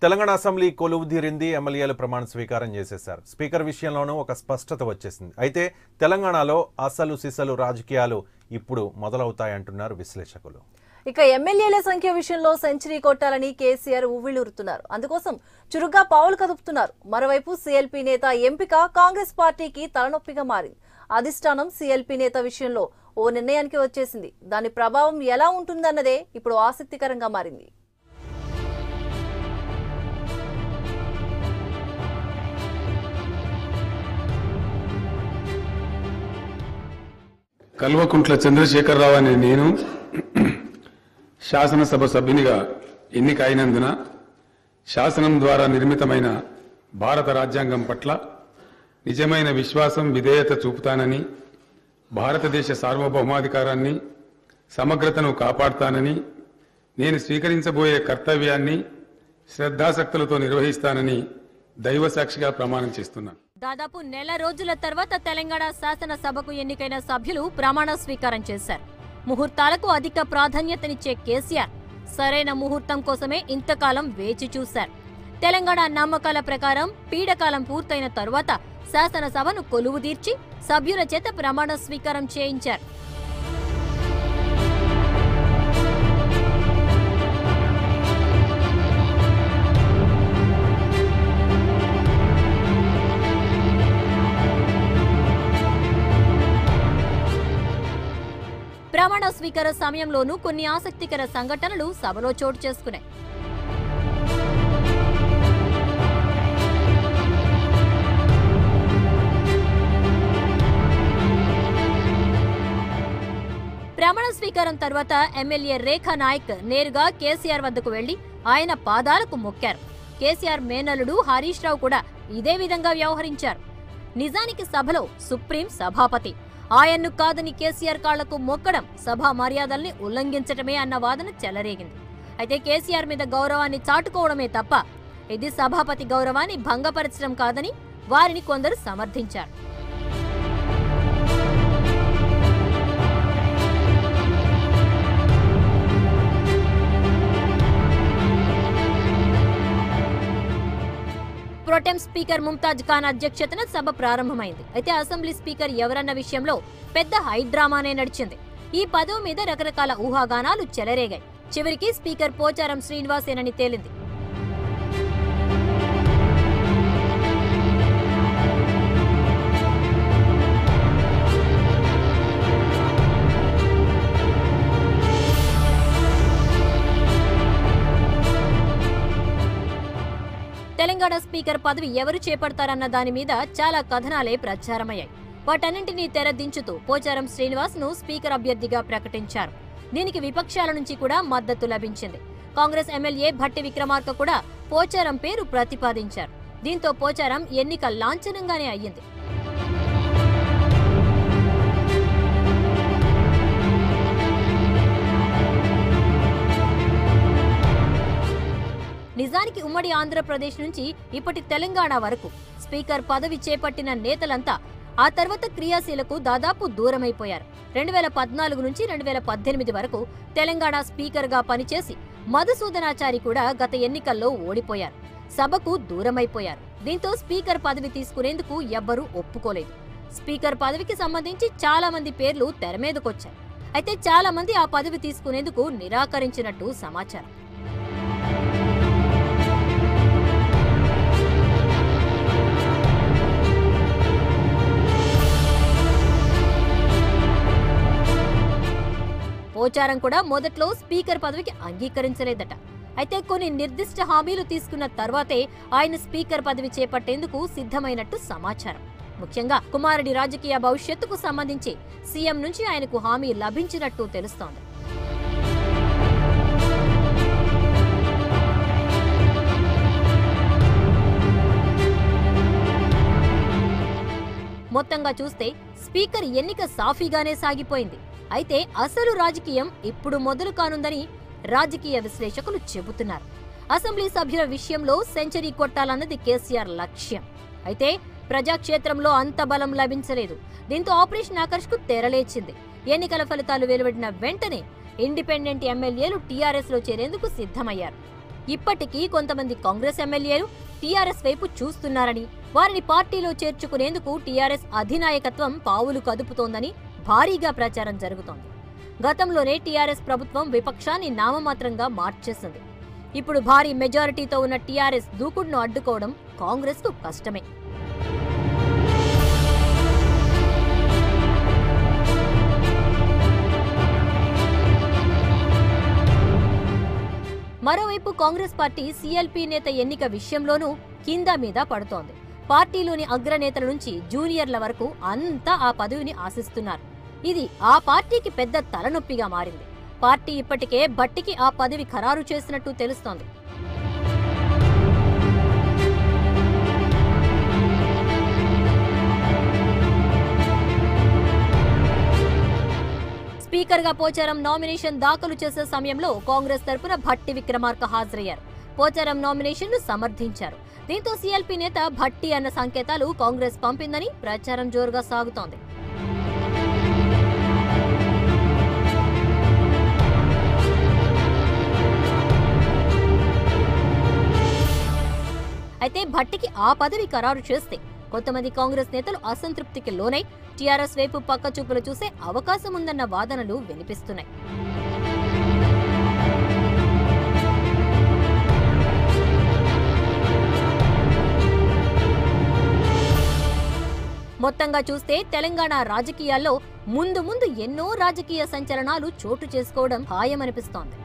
Telangana assembly కొలువుదీరింది. ఎమ్మెల్యేలు ప్రమాణ స్వీకారం చేసేశారు. స్పీకర్ విషయంలోనూ ఒక స్పష్టత వచ్చేసింది. అయితే తెలంగాణలో అసలు సిసలు రాజకీయాలు ఇప్పుడు మొదలవుతాయంటున్నారు విశ్లేషకులు. ఇక ఎమ్మెల్యేల సంఖ్య విషయంలో సెంచరీ కొట్టాలని కేసీఆర్ ఉవ్విళ్లూరుతున్నారు. అందుకోసం చురుగ్గా పావులు కదుపుతున్నారు. మరోవైపు సీఎల్పీ నేత ఎంపిక కాంగ్రెస్ పార్టీకి తలనొప్పిగా మారింది. అధిష్టానం సీఎల్పీ నేత విషయంలో ఓ నిర్ణయానికి వచ్చేసింది. దాని ప్రభావం ఎలా ఉంటుందన్నదే ఇప్పుడు ఆసక్తికరంగా మారింది. కల్వకుంట్ల చంద్రశేఖరరావు అనే నేను శాసనసభ సభ్యునిగా ఎన్నికైనందున శాసనం ద్వారా నిర్మితమైన భారత రాజ్యాంగం పట్ల నిజమైన విశ్వాసం, విధేయత చూపుతానని, భారతదేశ సార్వభౌమాధికారాన్ని, సమగ్రతను కాపాడుతానని, నేను స్వీకరించబోయే కర్తవ్యాన్ని శ్రద్ధాసక్తులతో నిర్వహిస్తానని దైవసాక్షిగా ప్రమాణం చేస్తున్నాను. దాదాపు నెల రోజుల తర్వాత తెలంగాణ శాసనసభకు ఎన్నికైన సభ్యులు ప్రమాణ స్వీకారం చేశారు. ముహూర్తాలకు అధిక ప్రాధాన్యతనిచ్చే కేసీఆర్ సరైన ముహూర్తం కోసమే ఇంతకాలం వేచి చూశారు. తెలంగాణ నమ్మకాల ప్రకారం పీడకాలం పూర్తయిన తరువాత శాసనసభను కొలువుదీర్చి సభ్యుల చేత ప్రమాణ స్వీకారం చేయించారు. ప్రమాణ స్వీకార సమయంలోనూ కొన్ని ఆసక్తికర సంఘటనలు సభలో చోటు చేసుకున్నాయి. ప్రమాణ స్వీకారం తర్వాత ఎమ్మెల్యే రేఖా నాయక్ నేరుగా కేసీఆర్ వద్దకు వెళ్లి ఆయన పాదాలకు మొక్కారు. కేసీఆర్ మేనల్లుడు హరీష్ రావు కూడా ఇదే విధంగా వ్యవహరించారు. నిజానికి సభలో సుప్రీం సభాపతి, ఆయన్ను కాదని కేసీఆర్ కాళ్లకు మొక్కడం సభా మర్యాదల్ని ఉల్లంఘించటమే అన్న వాదన చెలరేగింది. అయితే కేసీఆర్ మీద గౌరవాన్ని చాటుకోవడమే తప్ప ఇది సభాపతి గౌరవాన్ని భంగపరచడం కాదని వారిని కొందరు సమర్థించారు. ప్రోటెం స్పీకర్ ముంతాజ్ ఖాన్ అధ్యక్షతన సభ ప్రారంభమైంది. అయితే అసెంబ్లీ స్పీకర్ ఎవరన్న విషయంలో పెద్ద హైడ్రామానే నడిచింది. ఈ పదవి మీద రకరకాల ఊహాగానాలు చెలరేగాయి. చివరికి స్పీకర్ పోచారం శ్రీనివాసేనని తేలింది. తెలంగాణ స్పీకర్ పదవి ఎవరు చేపడతారన్న దాని మీద చాలా కథనాలే ప్రచారమయ్యాయి. వాటన్నింటినీ తెరదించుతూ పోచారం శ్రీనివాస్ ను స్పీకర్ అభ్యర్థిగా ప్రకటించారు. దీనికి విపక్షాల నుంచి కూడా మద్దతు లభించింది. కాంగ్రెస్ ఎమ్మెల్యే భట్టి విక్రమార్క కూడా పోచారం పేరు ప్రతిపాదించారు. దీంతో పోచారం ఎన్నిక లాంఛనంగానే అయ్యింది. నిజానికి ఉమ్మడి ఆంధ్రప్రదేశ్ నుంచి ఇప్పటి తెలంగాణ వరకు స్పీకర్ పదవి చేపట్టిన నేతలంతా ఆ తర్వాత క్రియాశీలకు దాదాపు దూరమైపోయారు. 2014 నుంచి 2018 వరకు తెలంగాణ స్పీకర్ గా పనిచేసి మధుసూదనాచారి కూడా గత ఎన్నికల్లో ఓడిపోయారు. సభకు దూరమైపోయారు. దీంతో స్పీకర్ పదవి తీసుకునేందుకు ఎవ్వరూ ఒప్పుకోలేదు. స్పీకర్ పదవికి సంబంధించి చాలా మంది పేర్లు తెరమీదకొచ్చాయి. అయితే చాలా మంది ఆ పదవి తీసుకునేందుకు నిరాకరించినట్టు సమాచారం. పోచారం కూడా మొదట్లో స్పీకర్ పదవికి అంగీకరించలేదట. అయితే కొన్ని నిర్దిష్ట హామీలు తీసుకున్న తర్వాతే ఆయన స్పీకర్ పదవి చేపట్టేందుకు సిద్ధమైనట్టు సమాచారం. ముఖ్యంగా కుమారుడి రాజకీయ భవిష్యత్తుకు సంబంధించి సీఎం నుంచి ఆయనకు హామీ లభించినట్టు తెలుస్తోంది. మొత్తంగా చూస్తే స్పీకర్ ఎన్నిక సాఫీగానే సాగిపోయింది. అయితే అసలు రాజకీయం ఇప్పుడు మొదలు కానుందని రాజకీయ విశ్లేషకులు చెబుతున్నారు. అసెంబ్లీ సభ్యుల విషయంలో సెంచరీ కొట్టాలన్నది కేసీఆర్ లక్ష్యం. అయితే ప్రజాక్షేత్రంలో అంత బలం లభించలేదు. దీంతో ఆపరేషన్ ఆకర్ష్ కు తెరలేచింది. ఎన్నికల ఫలితాలు వెలువడిన వెంటనే ఇండిపెండెంట్ ఎమ్మెల్యేలు టీఆర్ఎస్ లో చేరేందుకు సిద్ధమయ్యారు. ఇప్పటికీ కొంతమంది కాంగ్రెస్ ఎమ్మెల్యేలు టీఆర్ఎస్ వైపు చూస్తున్నారని, వారిని పార్టీలో చేర్చుకునేందుకు టీఆర్ఎస్ అధినాయకత్వం పావులు కదుపుతోందని భారీగా ప్రచారం జరుగుతోంది. గతంలోనే టీఆర్ఎస్ ప్రభుత్వం విపక్షాన్ని నామమాత్రంగా మార్చేసింది. ఇప్పుడు భారీ మెజారిటీతో ఉన్న టీఆర్ఎస్ దూకుడును అడ్డుకోవడం కాంగ్రెస్ కు కష్టమే. మరోవైపు కాంగ్రెస్ పార్టీ సీఎల్పీ నేత ఎన్నిక విషయంలోనూ కింద మీద పడుతోంది. పార్టీలోని అగ్రనేతల నుంచి జూనియర్ల వరకు అంతా ఆ పదవిని ఆశిస్తున్నారు. ఇది ఆ పార్టీకి పెద్ద తలనొప్పిగా మారింది. పార్టీ ఇప్పటికే భట్టికి ఆ పదవి ఖరారు చేసినట్టు తెలుస్తోంది. స్పీకర్ గా పోచారం నామినేషన్ దాఖలు చేసే సమయంలో కాంగ్రెస్ తరపున భట్టి విక్రమార్క హాజరయ్యారు. పోచారం నామినేషన్ ను సమర్థించారు. దీంతో సీఎల్పీ నేత భట్టి అన్న సంకేతాలు కాంగ్రెస్ పంపిందని ప్రచారం జోరుగా సాగుతోంది. అయితే భట్టికి ఆ పదవి ఖరారు చేస్తే కొంతమంది కాంగ్రెస్ నేతలు అసంతృప్తికి లోనై టీఆర్ఎస్ వైపు పక్కచూపులు చూసే అవకాశం ఉందన్న వాదనలు వినిపిస్తున్నాయి. మొత్తంగా చూస్తే తెలంగాణ రాజకీయాల్లో ముందు ఎన్నో రాజకీయ సంచలనాలు చోటు చేసుకోవడం ఖాయమనిపిస్తోంది.